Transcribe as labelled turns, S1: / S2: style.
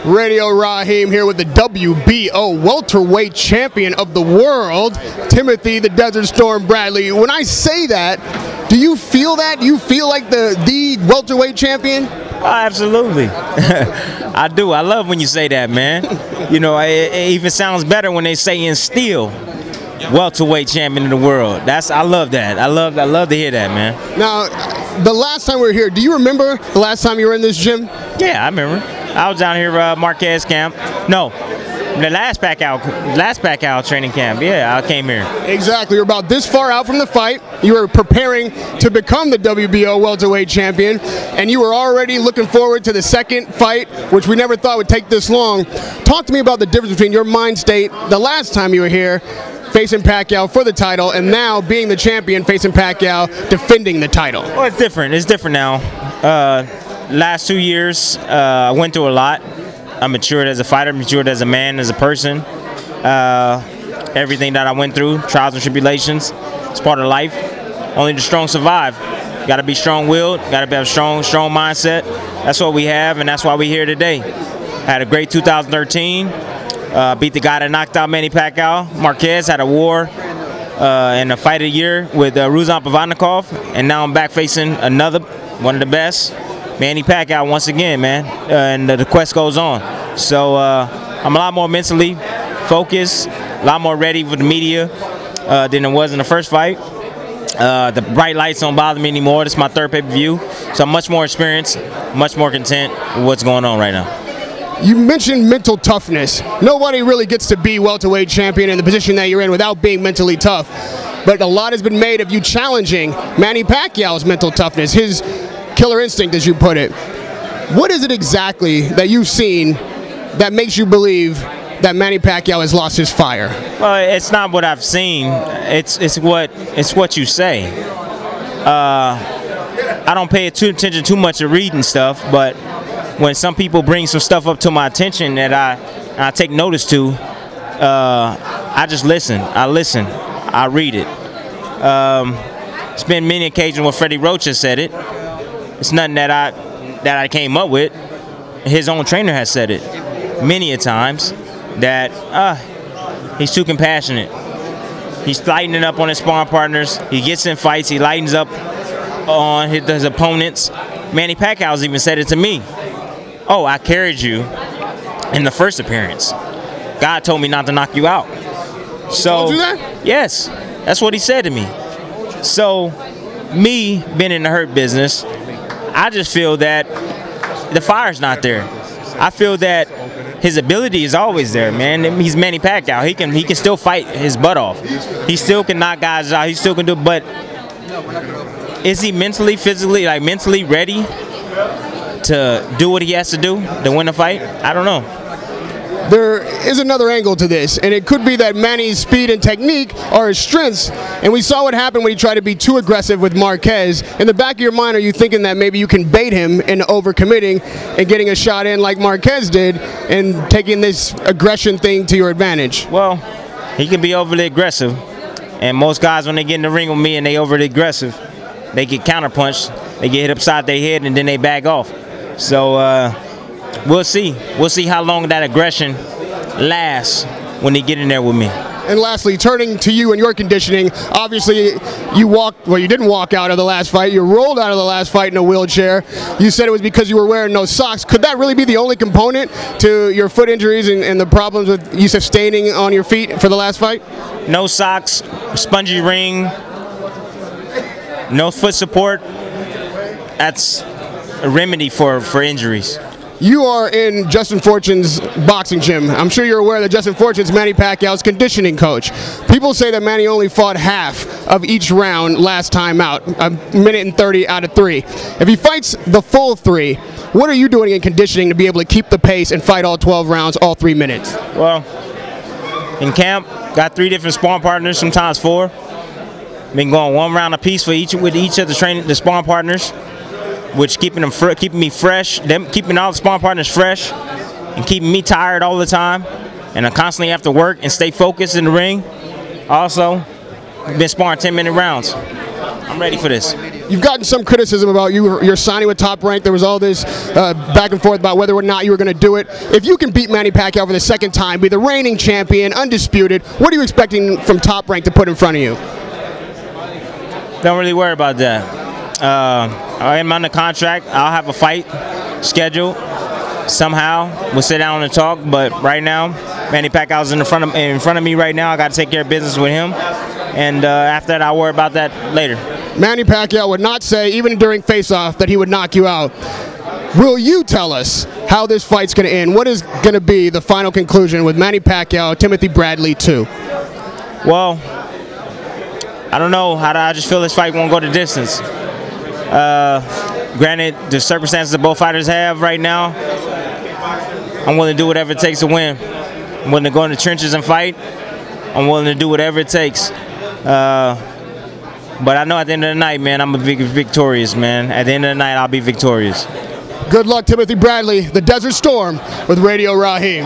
S1: Radio Rahim here with the WBO welterweight champion of the world, Timothy the Desert Storm Bradley. When I say that, do you feel that? You feel like the welterweight champion?
S2: Oh, absolutely. I do. I love when you say that, man. You know, it even sounds better when they say in steel, welterweight champion of the world. I love that. I love to hear that, man.
S1: Now, the last time we were here, do you remember the last time you were in this gym?
S2: Yeah, I remember. I was down here Marquez camp. No, the last Pacquiao training camp. Yeah, I came here.
S1: Exactly. You're about this far out from the fight. You were preparing to become the WBO welterweight champion, and you were already looking forward to the second fight, which we never thought would take this long. Talk to me about the difference between your mind state the last time you were here, facing Pacquiao for the title, and now being the champion facing Pacquiao, defending the title.
S2: Well, it's different. It's different now. Last 2 years, I went through a lot. I matured as a fighter, matured as a man, as a person. Everything that I went through, trials and tribulations, it's part of life. Only the strong survive. You got to be strong-willed. Got to have a strong mindset. That's what we have, and that's why we're here today. Had a great 2013. Beat the guy that knocked out Manny Pacquiao. Marquez had a war and a fight of the year with Ruslan Pavannikov, and now I'm back facing another one of the best, Manny Pacquiao, once again, man. And the quest goes on. So I'm a lot more mentally focused, a lot more ready with the media than it was in the first fight. The bright lights don't bother me anymore. This is my third pay-per-view, so I'm much more experienced, much more content with what's going on right now.
S1: You mentioned mental toughness. Nobody really gets to be welterweight champion in the position that you're in without being mentally tough. But a lot has been made of you challenging Manny Pacquiao's mental toughness, his killer instinct, as you put it. What is it exactly that you've seen that makes you believe that Manny Pacquiao has lost his fire?
S2: Well, it's not what I've seen. It's what you say. I don't pay attention too much to reading stuff, but when some people bring some stuff up to my attention that I take notice to, I just listen. I read it. It's been many occasions where Freddie Roach has said it. It's nothing that I came up with. His own trainer has said it many a times that he's too compassionate. He's lightening up on his sparring partners. He gets in fights. He lightens up on his opponents. Manny Pacquiao's even said it to me. Oh, I carried you in the first appearance. God told me not to knock you out. So,
S1: told you that?
S2: Yes, that's what he said to me. So, me being in the hurt business, I just feel that the fire's not there. I feel that his ability is always there, man. He's Manny Pacquiao. He can still fight his butt off. He still can knock guys out. He still can do it. But is he mentally, physically, mentally ready to do what he has to do to win a fight? I don't know.
S1: There is another angle to this, and it could be that Manny's speed and technique are his strengths, and we saw what happened when he tried to be too aggressive with Marquez. In the back of your mind, are you thinking that maybe you can bait him into overcommitting and getting a shot in like Marquez did and taking this aggression thing to your advantage?
S2: Well, he can be overly aggressive, and most guys, when they get in the ring with me and they overly aggressive, they get counterpunched, they get hit upside their head, and then they back off. So we'll see. We'll see how long that aggression lasts when they get in there with me.
S1: And lastly, turning to you and your conditioning, obviously you didn't walk out of the last fight. You rolled out of the last fight in a wheelchair. You said it was because you were wearing no socks. Could that really be the only component to your foot injuries and the problems with you sustaining on your feet for the last fight?
S2: No socks, spongy ring, no foot support. That's a remedy for injuries.
S1: You are in Justin Fortune's boxing gym. I'm sure you're aware that Justin Fortune's Manny Pacquiao's conditioning coach. People say that Manny only fought half of each round last time out, a minute and 30 out of 3. If he fights the full 3, what are you doing in conditioning to be able to keep the pace and fight all 12 rounds, all 3 minutes?
S2: Well, in camp, got 3 different sparring partners, sometimes 4. Been going 1 round apiece with each of the sparring partners, which keeping me fresh, keeping all the sparring partners fresh, and keeping me tired all the time. And I constantly have to work and stay focused in the ring. Also, been sparring 10-minute rounds. I'm ready for this.
S1: you've gotten some criticism about your signing with Top Rank. There was all this back and forth about whether or not you were going to do it. If you can beat Manny Pacquiao for the second time, be the reigning champion, undisputed, what are you expecting from Top Rank to put in front of you?
S2: Don't really worry about that. I am under contract. I'll have a fight scheduled somehow. We'll sit down and talk. But right now, Manny Pacquiao's in front of me right now. I got to take care of business with him, and after that, I'll worry about that later. Manny
S1: Pacquiao would not say, even during face-off, that he would knock you out. Will you tell us how this fight's going to end? What is going to be the final conclusion with Manny Pacquiao, Timothy Bradley 2?
S2: Well, I don't know. I just feel this fight won't go the distance. Granted, the circumstances that both fighters have right now, I'm willing to do whatever it takes to win. I'm willing to go in the trenches and fight. I'm willing to do whatever it takes. But I know at the end of the night, man, I'm victorious, man. At the end of the night, I'll be victorious.
S1: Good luck, Timothy Bradley, the Desert Storm with Radio Rahim.